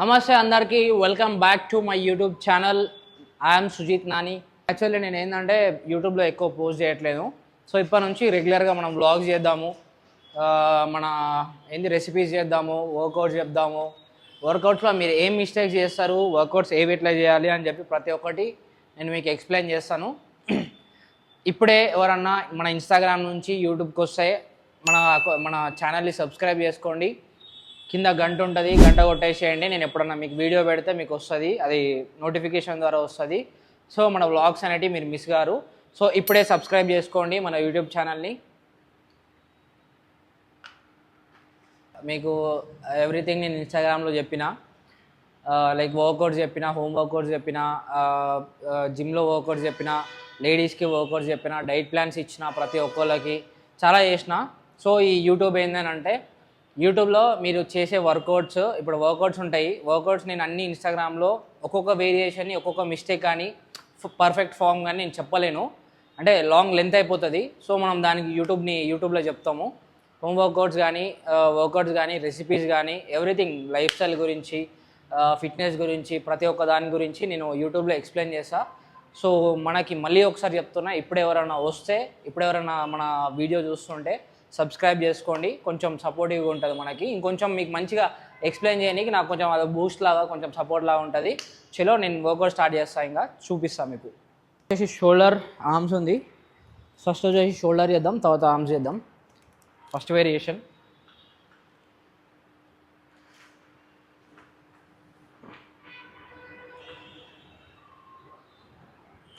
నమస్తే అందరికీ welcome back to my YouTube channel. I'm Sujith Nani. Actually నేను ఏంటంటే యూట్యూబ్లో ఎక్కువ పోస్ట్ చేయట్లేదు. సో ఇప్పటి నుంచి రెగ్యులర్గా మనం వ్లాగ్స్ చేద్దాము, మన రెసిపీస్ చేద్దాము, వర్కౌట్స్ చెప్దాము. వర్కౌట్స్లో మీరు ఏం మిస్టేక్స్ చేస్తారు, వర్కౌట్స్ ఎట్లా చేయాలి అని చెప్పి ప్రతి ఒక్కటి నేను మీకు ఎక్స్ప్లెయిన్ చేస్తాను. ఇప్పుడే ఎవరన్నా మన ఇన్స్టాగ్రామ్ నుంచి యూట్యూబ్కి వస్తే మన ఛానల్ని సబ్స్క్రైబ్ చేసుకోండి. కింద గంట ఉంటుంది, గంట కొట్టేసేయండి. నేను ఎప్పుడన్నా మీకు వీడియో పెడితే మీకు వస్తుంది, అది నోటిఫికేషన్ ద్వారా వస్తుంది. సో మన వ్లాగ్స్ అనేవి మీరు మిస్ గారు. సో ఇప్పుడే సబ్స్క్రైబ్ చేసుకోండి మన యూట్యూబ్ ఛానల్ని. మీకు ఎవ్రీథింగ్ నేను ఇన్స్టాగ్రామ్లో చెప్పిన, లైక్ వర్కౌట్స్ చెప్పిన, హోమ్ వర్కౌట్స్ చెప్పిన, జిమ్లో వర్కౌట్స్ చెప్పిన, లేడీస్కి వర్కౌట్స్ చెప్పిన, డైట్ ప్లాన్స్ ఇచ్చిన, ప్రతి ఒక్కళ్ళకి చాలా చేసిన. సో ఈ యూట్యూబ్ ఏంటంటే యూట్యూబ్లో మీరు చేసే వర్కౌట్స్, ఇప్పుడు వర్కౌట్స్ ఉంటాయి. వర్కౌట్స్ నేను అన్ని ఇన్స్టాగ్రామ్లో ఒక్కొక్క వేరియేషన్ని, ఒక్కొక్క మిస్టేక్ కానీ, పర్ఫెక్ట్ ఫామ్ కానీ నేను చెప్పలేను, అంటే లాంగ్ లెంత్ అయిపోతుంది. సో మనం దానికి యూట్యూబ్లో చెప్తాము. హోమ్ వర్కౌట్స్ కానీ రెసిపీస్ కానీ ఎవ్రీథింగ్, లైఫ్ స్టైల్ గురించి, ఫిట్నెస్ గురించి, ప్రతి ఒక్క దాని గురించి నేను యూట్యూబ్లో ఎక్స్ప్లెయిన్ చేస్తాను. సో మనకి మళ్ళీ ఒకసారి చెప్తున్నా, ఇప్పుడు ఎవరైనా మన వీడియో చూస్తుంటే సబ్స్క్రైబ్ చేసుకోండి. కొంచెం సపోర్టివ్గా ఉంటుంది మనకి. ఇంకొంచెం మీకు మంచిగా ఎక్స్ప్లెయిన్ చేయడానికి నాకు కొంచెం అది బూస్ట్ లాగా, కొంచెం సపోర్ట్ లాగా ఉంటుంది. చలో నేను వర్కౌట్ స్టార్ట్ చేస్తాను, ఇంకా చూపిస్తాను మీకు. వచ్చేసి షోల్డర్ ఆర్మ్స్ ఉంది. ఫస్ట్ వచ్చేసి షోల్డర్ చేద్దాం, తర్వాత ఆర్మ్స్ చేద్దాం. First variation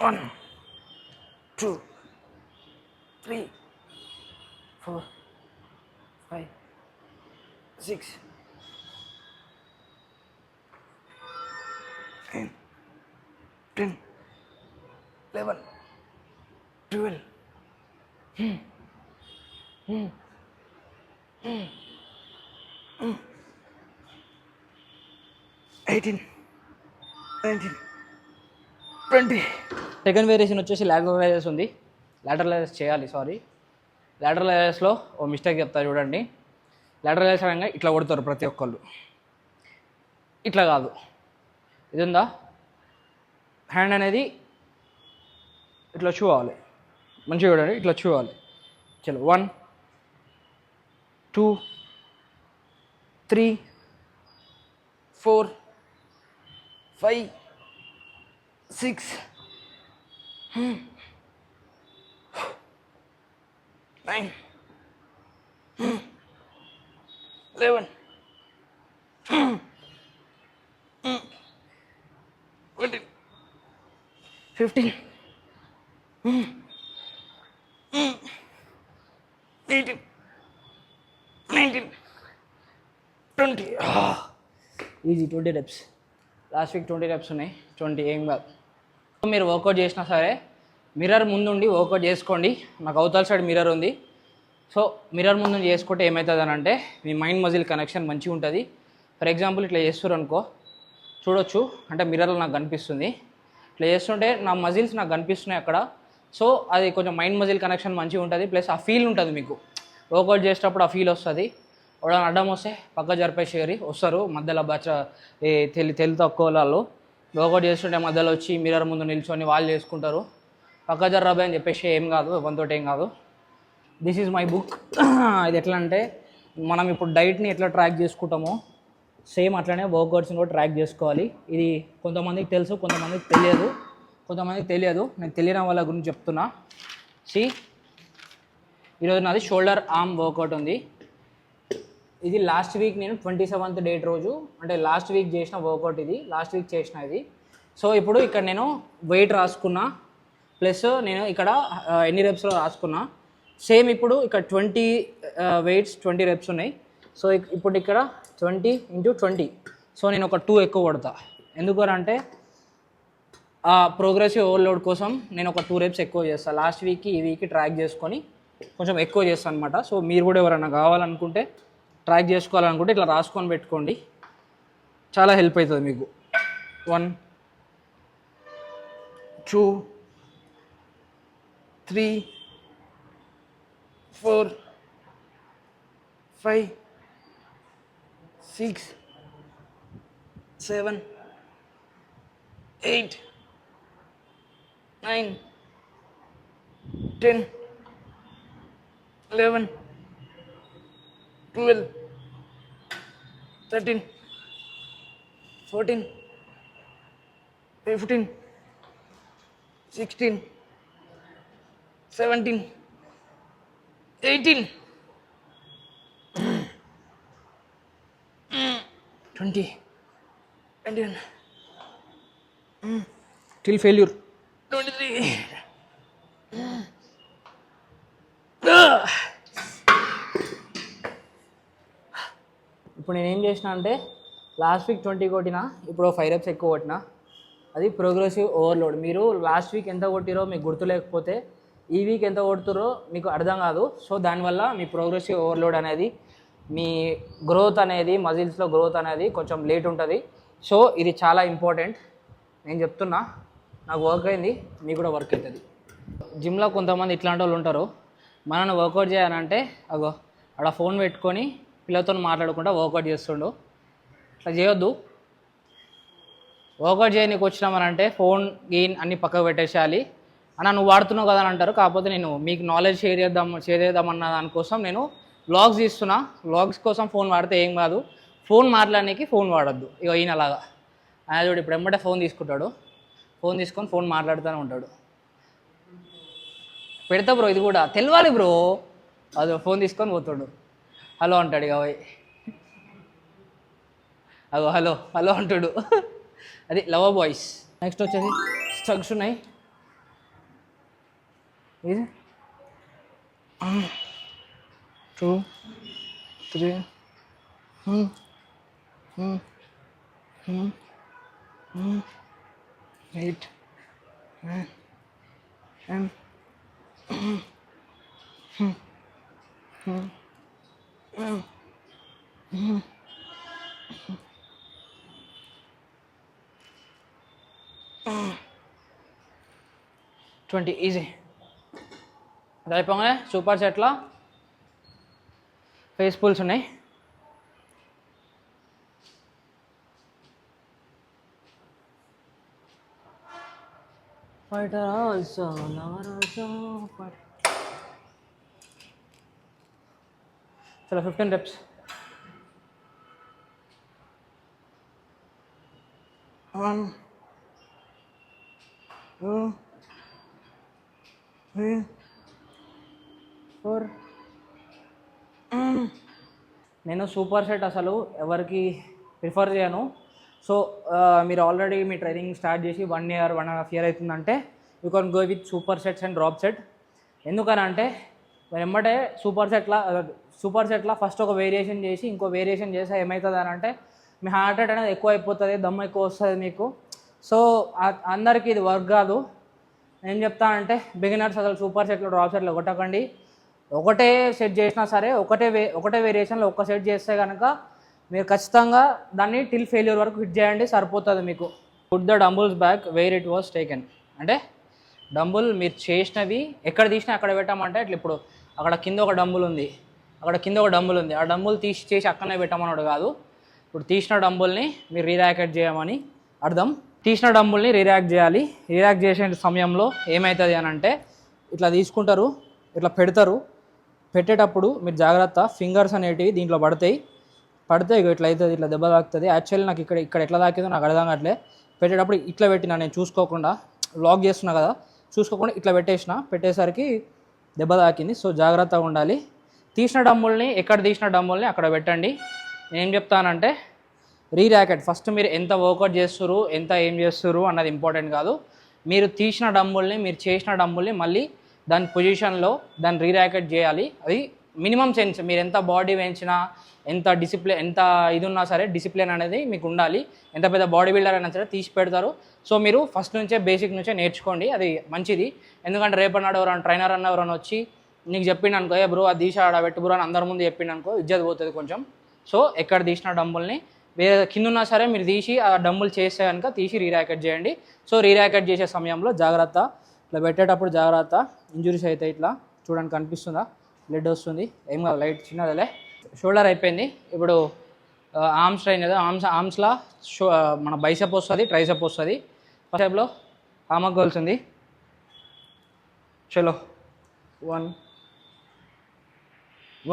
One, 2, 3, 4, 5, 6, 9, 10, 11, 12, 18, 19, 20. Second variation వచ్చేసి లాటరల్ రైజెస్ ఉంది. లాటరల్ రైజెస్ చేయాలి, లాటరల్ రైజెస్లో ఓ మిస్టేక్ చెప్తా చూడండి. లాటరల్ రైజెస్ అనగా ఇట్లా కొడతారు ప్రతి ఒక్కళ్ళు, ఇట్లా కాదు. ఇది ఉందా, హ్యాండ్ అనేది ఇట్లా చూడాలి, మంచిగా చూడండి, ఇట్లా చూడాలి. చలో 1, 2, 3, 4, 5, 6, 9, 11, 14, 15, 18, 19, 20. Easy 20 reps. Last week 20 reps ఉన్నాయి, 20 ఏం కాదు. మీరు వర్కౌట్ చేసినా సరే మిర్రర్ ముందుండి వర్కౌట్ చేసుకోండి. నాకు అవతల సైడ్ మిర్రర్ ఉంది. సో మిర్రర్ ముందు చేసుకుంటే ఏమవుతుంది అని అంటే, మీ మైండ్ మజిల్ కనెక్షన్ మంచిగా ఉంటుంది. ఫర్ ఎగ్జాంపుల్ ఇట్లా చేస్తారు అనుకో, చూడొచ్చు, అంటే మిర్రర్లో నాకు కనిపిస్తుంది. ఇట్లా చేస్తుంటే నా మజిల్స్ నాకు కనిపిస్తున్నాయి అక్కడ. సో అది కొంచెం మైండ్ మజిల్ కనెక్షన్ మంచిగా ఉంటుంది. ప్లస్ ఆ ఫీల్ ఉంటుంది మీకు, వర్కౌట్ చేసేటప్పుడు ఆ ఫీల్ వస్తుంది. ఎవడన్నా అడ్డం వస్తే పక్క జరిపేసేరి వస్తారు మధ్యలో తెలి తక్కువ వాళ్ళు వర్కౌట్ చేస్తుంటే మధ్యలో వచ్చి మిర్రర్ ముందు నిల్చొని వాళ్ళు చేసుకుంటారు. పక్క జర్రాబాయ్ అని చెప్పేసి ఏం కాదు, ఎవరితోటి ఏం కాదు. This is my book. ఇది ఎట్లా అంటే, మనం ఇప్పుడు డైట్ని ఎట్లా ట్రాక్ చేసుకుంటామో సేమ్ అట్లనే వర్కౌట్స్ని కూడా ట్రాక్ చేసుకోవాలి. ఇది కొంతమందికి తెలుసు, కొంతమందికి తెలియదు. నేను తెలియని వాళ్ళ గురించి చెప్తున్నా. ఈరోజు నాది షోల్డర్ ఆర్మ్ వర్కౌట్ ఉంది. ఇది లాస్ట్ వీక్ నేను 27th డేట్ రోజు, అంటే లాస్ట్ వీక్ చేసిన వర్కౌట్ ఇది, లాస్ట్ వీక్ చేసిన ఇది. సో ఇప్పుడు ఇక్కడ నేను వెయిట్ రాసుకున్నా, ప్లస్ నేను ఇక్కడ ఎన్ని రెప్స్లో రాసుకున్నా. సేమ్ ఇప్పుడు ఇక్కడ 20 వెయిట్స్ 20 reps ఉన్నాయి. సో ఇప్పుడు ఇక్కడ 20 × 20. సో నేను ఒక 2 ఎక్కువ కొడతా. ఎందుకు అంటే ఆ ప్రోగ్రెసివ్ ఓవర్లోడ్ కోసం నేను ఒక 2 reps ఎక్కువ చేస్తాను. లాస్ట్ వీక్కి ఈ వీక్కి ట్రాక్ చేసుకొని కొంచెం ఎక్కువ చేస్తాను అనమాట. సో మీరు కూడా ఎవరైనా కావాలనుకుంటే, ట్రాక్ చేసుకోవాలనుకుంటే ఇట్లా రాసుకొని పెట్టుకోండి, చాలా హెల్ప్ అవుతుంది మీకు. 1, 2, 3, 4, 5, 6, 7, 8, 9, 10, 11, 12, 13, 14, 15, 16, 17, 18, 20, 21, till failure, 23. ఇప్పుడు నేను ఏం చేసిన అంటే లాస్ట్ వీక్ 20 కొట్టినా, ఇప్పుడు 5 reps ఎక్కువ కొట్టినా. అది ప్రోగ్రెసివ్ ఓవర్లోడ్. మీరు లాస్ట్ వీక్ ఎంత కొట్టిరో మీకు గుర్తు లేకపోతే ఈ వీక్ ఎంత కొడుతురో మీకు అర్థం కాదు. సో దానివల్ల మీ ప్రోగ్రెసివ్ ఓవర్లోడ్ అనేది, మీ గ్రోత్ అనేది, మజిల్స్లో గ్రోత్ అనేది కొంచెం లేట్ ఉంటుంది. సో ఇది చాలా ఇంపార్టెంట్. నేను చెప్తున్నా, నాకు వర్క్ అయింది, మీకు కూడా వర్క్ అవుతుంది. జిమ్లో కొంతమంది ఇట్లాంటి వాళ్ళు ఉంటారు, మనల్ని వర్కౌట్ చేయాలంటే అగో అక్కడ ఫోన్ పెట్టుకొని పిల్లలతో మాట్లాడుకుంటూ వర్కౌట్ చేస్తుండు. అట్లా చేయొద్దు. వర్కౌట్ చేయడానికి వచ్చినామనంటే ఫోన్ గెయిన్ అన్ని పక్కకు పెట్టేసేయాలి. అన్న నువ్వు వాడుతున్నావు కదా అని అంటారు. కాకపోతే నేను మీకు నాలెడ్జ్ షేర్ చేద్దామన్న దానికోసం నేను వ్లాగ్స్ తీస్తున్నా. వ్లాగ్స్ కోసం ఫోన్ వాడితే ఏం కాదు. ఫోన్ మాట్లాడడానికి ఫోన్ వాడద్దు. ఇక ఈయనలాగా ఆయన చూడు ఇప్పుడు ఎమ్మటే ఫోన్ తీసుకుంటాడు, ఫోన్ తీసుకొని ఫోన్ మాట్లాడుతూనే ఉంటాడు. పెడతా బ్రో, ఇది కూడా తెలవాలి బ్రో. అది ఫోన్ తీసుకొని పోతాడు, హలో అంటాడు. ఇక పోయి అగో హలో హలో అంటాడు. అది లవర్ బాయ్స్. నెక్స్ట్ వచ్చేసి స్ట్రగ్స్ ఉన్నాయి. ఇది 2, 3, 8, 9, 10, 20 ఈజీ. అది అయిపోగానే సూపర్ సెట్లో ఫేస్ పుల్స్ ఉన్నాయి. Fighter also lover also. చలో 15 reps. 1, 2, 3, 4. నేను సూపర్ సెట్ అసలు ఎవరికి ప్రిఫర్ చేయను. సో మీరు ఆల్రెడీ మీ ట్రైనింగ్ స్టార్ట్ చేసి 1 year 1.5 year అవుతుందంటే you can go with super sets and drop set. ఎందుకనంటే వెంబడే సూపర్ సెట్లో ఫస్ట్ ఒక వేరియేషన్ చేసి ఇంకో వేరియేషన్ చేస్తే ఏమవుతుంది అని అంటే మీ హార్ట్ రేట్ అనేది ఎక్కువ అయిపోతుంది, దమ్ము ఎక్కువ వస్తుంది మీకు. సో అందరికీ ఇది వర్క్ కాదు. నేను చెప్తానంటే బిగినర్స్ అసలు సూపర్ సెట్లో డ్రాప్ సెట్లో కొట్టకండి. ఒకటే సెట్ చేసినా సరే ఒకటే వేరియేషన్లో ఒక్క సెట్ చేస్తే కనుక మీరు ఖచ్చితంగా దాన్ని టిల్ ఫెయిల్యూర్ వరకు హిట్ చేయండి, సరిపోతుంది మీకు. Put the dumbbells back where it was taken. అంటే డంబుల్ మీరు చేసినవి ఎక్కడ తీసినా అక్కడ పెట్టామంటే ఇట్లా ఇప్పుడు అక్కడ కింద ఒక డంబుల్ ఉంది, ఆ డంబుల్ చేసి అక్కడనే పెట్టమన్నాడు కాదు. ఇప్పుడు తీసిన డంబుల్ని మీరు రీరాకెట్ చేయమని అర్థం. తీసిన డంబుల్ని రీరాక్ట్ చేయాలి. రీరాక్ట్ చేసే సమయంలో ఏమవుతుంది అని అంటే ఇట్లా తీసుకుంటారు, ఇట్లా పెడతారు. పెట్టేటప్పుడు మీరు జాగ్రత్త, ఫింగర్స్ అనేటివి దీంట్లో పడితే ఇట్లా అవుతుంది, ఇట్లా దెబ్బ తాకుతుంది. యాక్చువల్లీ నాకు ఇక్కడ ఎట్లా తాకిందో నాకు అర్థం కావట్లే. పెట్టేటప్పుడు ఇట్లా పెట్టినా, నేను చూసుకోకుండా వ్లాగ్ చేస్తున్నా కదా, చూసుకోకుండా ఇట్లా పెట్టేసరికి దెబ్బ తాకింది. సో జాగ్రత్తగా ఉండాలి. ఎక్కడ తీసిన డంబుల్ని అక్కడ పెట్టండి. నేను ఏం చెప్తానంటే రీరాకెట్ ఫస్ట్ మీరు ఎంత వర్కౌట్ చేస్తున్నారు, ఏం చేస్తున్నారు అన్నది ఇంపార్టెంట్ కాదు. మీరు తీసిన డంబుల్ని, మీరు చేసిన డంబుల్ని మళ్ళీ దాని పొజిషన్లో దాన్ని రీరాకెట్ చేయాలి. అది మినిమం సెన్స్. మీరు ఎంత బాడీ వేయించినా, ఎంత డిసిప్లిన్, ఎంత ఇది ఉన్నా సరే డిసిప్లిన్ అనేది మీకు ఉండాలి. ఎంత పెద్ద బాడీ బిల్డర్ అయినా సరే తీసి పెడతారు. సో మీరు ఫస్ట్ నుంచే బేసిక్ నుంచే నేర్చుకోండి, అది మంచిది. ఎందుకంటే రేపన్నాడు ఎవరైనా ట్రైనర్ అన్న ఎవరైనా వచ్చి నీకు చెప్పిండు అనుకో, ఏ బ్రో అది తీసి ఆడ పెట్టు బ్రో అని అందరి ముందు చెప్పిండు అనుకో, ఇజ్జత్ పోతుంది కొంచెం. సో ఎక్కడ తీసిన డంబుల్ని వేరే కింద ఉన్నా సరే మీరు తీసి ఆ డంబుల్ చేస్తే కనుక తీసి రీరాకెట్ చేయండి. సో రీరాకెట్ చేసే సమయంలో జాగ్రత్త, ఇట్లా పెట్టేటప్పుడు జాగ్రత్త. ఇంజురీస్ అయితే ఇట్లా చూడండి, కనిపిస్తుందా? బ్లడ్ వస్తుంది, ఏం కాదు, లైట్ చిన్నదిలే. షోల్డర్ అయిపోయింది. ఇప్పుడు ఆర్మ్స్ ట్రైన్ కదా, ఆర్మ్స్లో మన బైసెప్ వస్తుంది, ట్రైసెప్ వస్తుంది. ఫస్ట్ స్టెప్లో ఆర్మ్ గోల్స్ ఉంది. చలో 1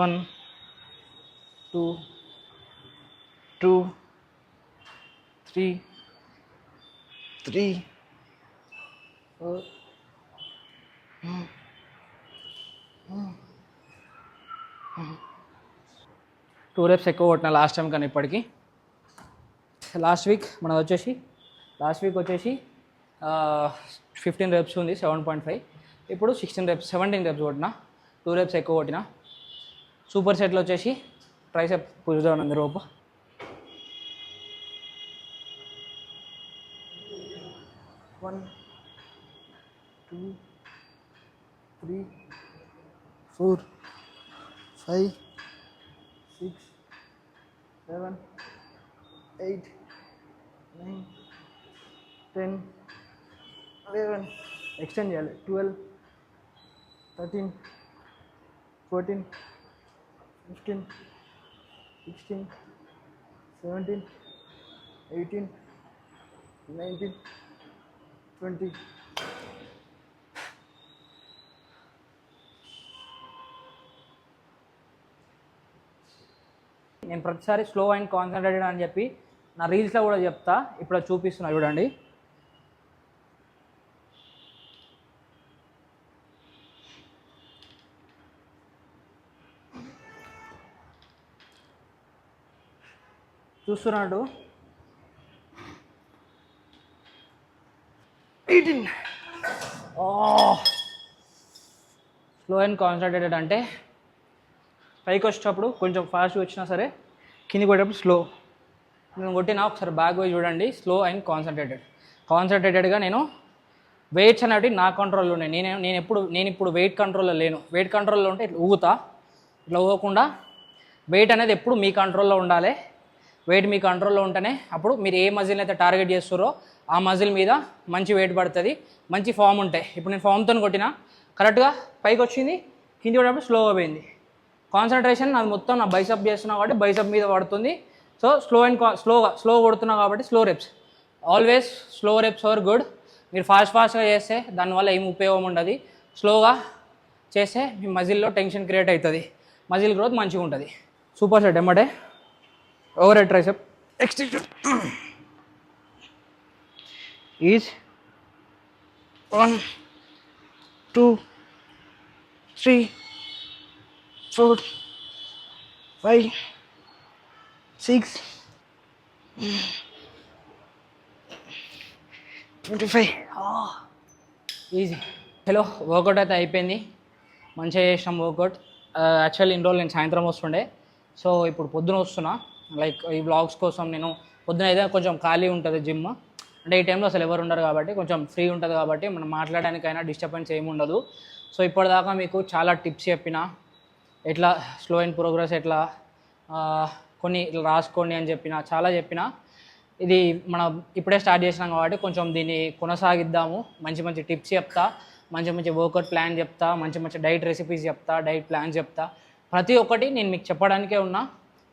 1 2 2 3 3 4 2 reps ఎక్కువ కొట్టిన లాస్ట్ టైం కానీ ఇప్పటికి. లాస్ట్ వీక్ వచ్చేసి 15 reps ఉంది, 7.5. ఇప్పుడు 17 reps కొట్టిన, 2 reps ఎక్కువ కొట్టిన. సూపర్ సెట్లో వచ్చేసి ట్రైసెప్ పుష్ డౌన్ ఉంది రోప్. One, 2, 3, 4, 5, 6, 7, 8, 9, 10, 11, extend చేయాలి, 12, 13, 14, 15, 16, 17, 18, 19, 20. నేను ప్రతిసారి స్లో అండ్ కాన్సన్ట్రేటెడ్ అని చెప్పి నా రీల్స్లో కూడా చెప్తా, ఇప్పుడు చూపిస్తున్నా చూడండి. చూస్తున్నాడు 18. స్లో అండ్ కాన్సన్ట్రేటెడ్ అంటే పైకి వచ్చేటప్పుడు కొంచెం ఫాస్ట్గా వచ్చినా సరే కిందికి పోయేటప్పుడు స్లో. నేను కొట్టినా ఒకసారి బ్యాక్ పోయి చూడండి. స్లో అండ్ కాన్సన్ట్రేటెడ్గా నేను వెయిట్స్ అనేవి నా కంట్రోల్లో ఉన్నాయి. నేను ఇప్పుడు వెయిట్ కంట్రోల్లో లేను. వెయిట్ కంట్రోల్లో ఉంటే ఇట్లా ఊగకుండా వెయిట్ అనేది ఎప్పుడు మీ కంట్రోల్లో ఉండాలి. వెయిట్ మీ కంట్రోల్లో ఉంటేనే అప్పుడు మీరు ఏ మజిల్ని అయితే టార్గెట్ చేస్తారో ఆ మజిల్ మీద మంచి వెయిట్ పడుతుంది, మంచి ఫామ్ ఉంటాయి. ఇప్పుడు నేను ఫామ్తో కొట్టినా కరెక్ట్గా పైకి వచ్చింది, కింది పడేటప్పుడు స్లోగా పోయింది. కాన్సన్ట్రేషన్ అది మొత్తం నా బైసప్ చేస్తున్నా కాబట్టి బైసప్ మీద పడుతుంది. సో స్లో కొడుతున్నా కాబట్టి slow reps. Always slow reps are good. మీరు ఫాస్ట్గా చేస్తే దానివల్ల ఏం ఉపయోగం ఉండదు. స్లోగా చేస్తే మీ మజిల్లో టెన్షన్ క్రియేట్ అవుతుంది, మజిల్ గ్రోత్ మంచిగా ఉంటుంది. సూపర్ సెట్ ఎమ్మటే overhead tricep extension is 1 2 3 4 5 6 25. Easy. Hello, workout అయితే అయిపోయింది, మంచిగా చేసినాం వర్కౌట్. యాక్చువల్లీ ఇన్ని రోజులు నేను సాయంత్రం వస్తుండే, సో ఇప్పుడు పొద్దున వస్తున్నా. లైక్ ఈ వ్లాగ్స్ కోసం నేను పొద్దున అయితే కొంచెం ఖాళీ ఉంటుంది జిమ్, అంటే ఈ టైంలో అసలు ఎవరు ఉండరు కాబట్టి కొంచెం ఫ్రీ ఉంటుంది కాబట్టి మనం మాట్లాడడానికైనా డిస్టర్బెన్స్ ఏమి ఉండదు. సో ఇప్పటిదాకా మీకు చాలా టిప్స్ చెప్పిన, ఎట్లా స్లో అండ్ ప్రోగ్రెస్ ఎట్లా కొన్ని ఇట్లా రాసుకోండి అని చాలా చెప్పిన. ఇది మనం ఇప్పుడే స్టార్ట్ చేసినాం కాబట్టి కొంచెం దీన్ని కొనసాగిద్దాము. మంచి మంచి టిప్స్ చెప్తా, మంచి వర్కౌట్ ప్లాన్ చెప్తా, మంచి డైట్ రెసిపీస్ చెప్తా, డైట్ ప్లాన్స్ చెప్తా. ప్రతి ఒక్కటి నేను మీకు చెప్పడానికే ఉన్నా.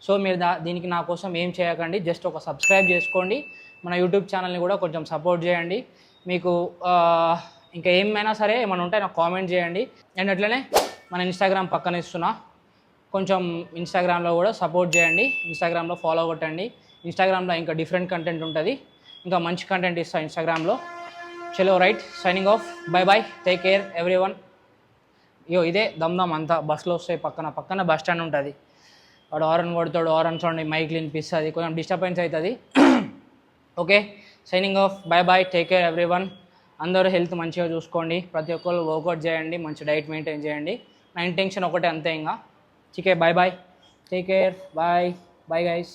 సో మీరు దీనికి నా కోసం ఏం చేయకండి, జస్ట్ ఒక సబ్స్క్రైబ్ చేసుకోండి. మన యూట్యూబ్ ఛానల్ని కూడా కొంచెం సపోర్ట్ చేయండి. మీకు ఇంకా ఏమైనా సరే ఏమైనా ఉంటే నాకు కామెంట్ చేయండి. అండ్ అట్లనే మన ఇన్స్టాగ్రామ్ పక్కన ఇస్తున్నా, కొంచెం ఇన్స్టాగ్రామ్లో కూడా సపోర్ట్ చేయండి. ఇన్స్టాగ్రామ్లో ఫాలో కొట్టండి. ఇన్స్టాగ్రామ్లో ఇంకా డిఫరెంట్ కంటెంట్ ఉంటుంది, ఇంకా మంచి కంటెంట్ ఇస్తాను ఇన్స్టాగ్రామ్లో. చలో right, signing off, bye bye, take care everyone. ఇదే దమ్దమ్ అంతా. బస్సులో వస్తాయి, పక్కన బస్ స్టాండ్ ఉంటుంది. వాడు హారన్ కొడతాడు, హారన్ సౌండ్ మైక్ వినిపిస్తుంది, కొంచెం డిస్టర్బెన్స్ అవుతుంది. Okay, signing off, bye bye, take care everyone. అందరూ హెల్త్ మంచిగా చూసుకోండి, ప్రతి ఒక్కరు వర్కౌట్ చేయండి, మంచి డైట్ మెయింటైన్ చేయండి. నా ఇంటెన్షన్ ఒకటే, అంతే. ఇంకా చికే, bye bye, take care, bye guys.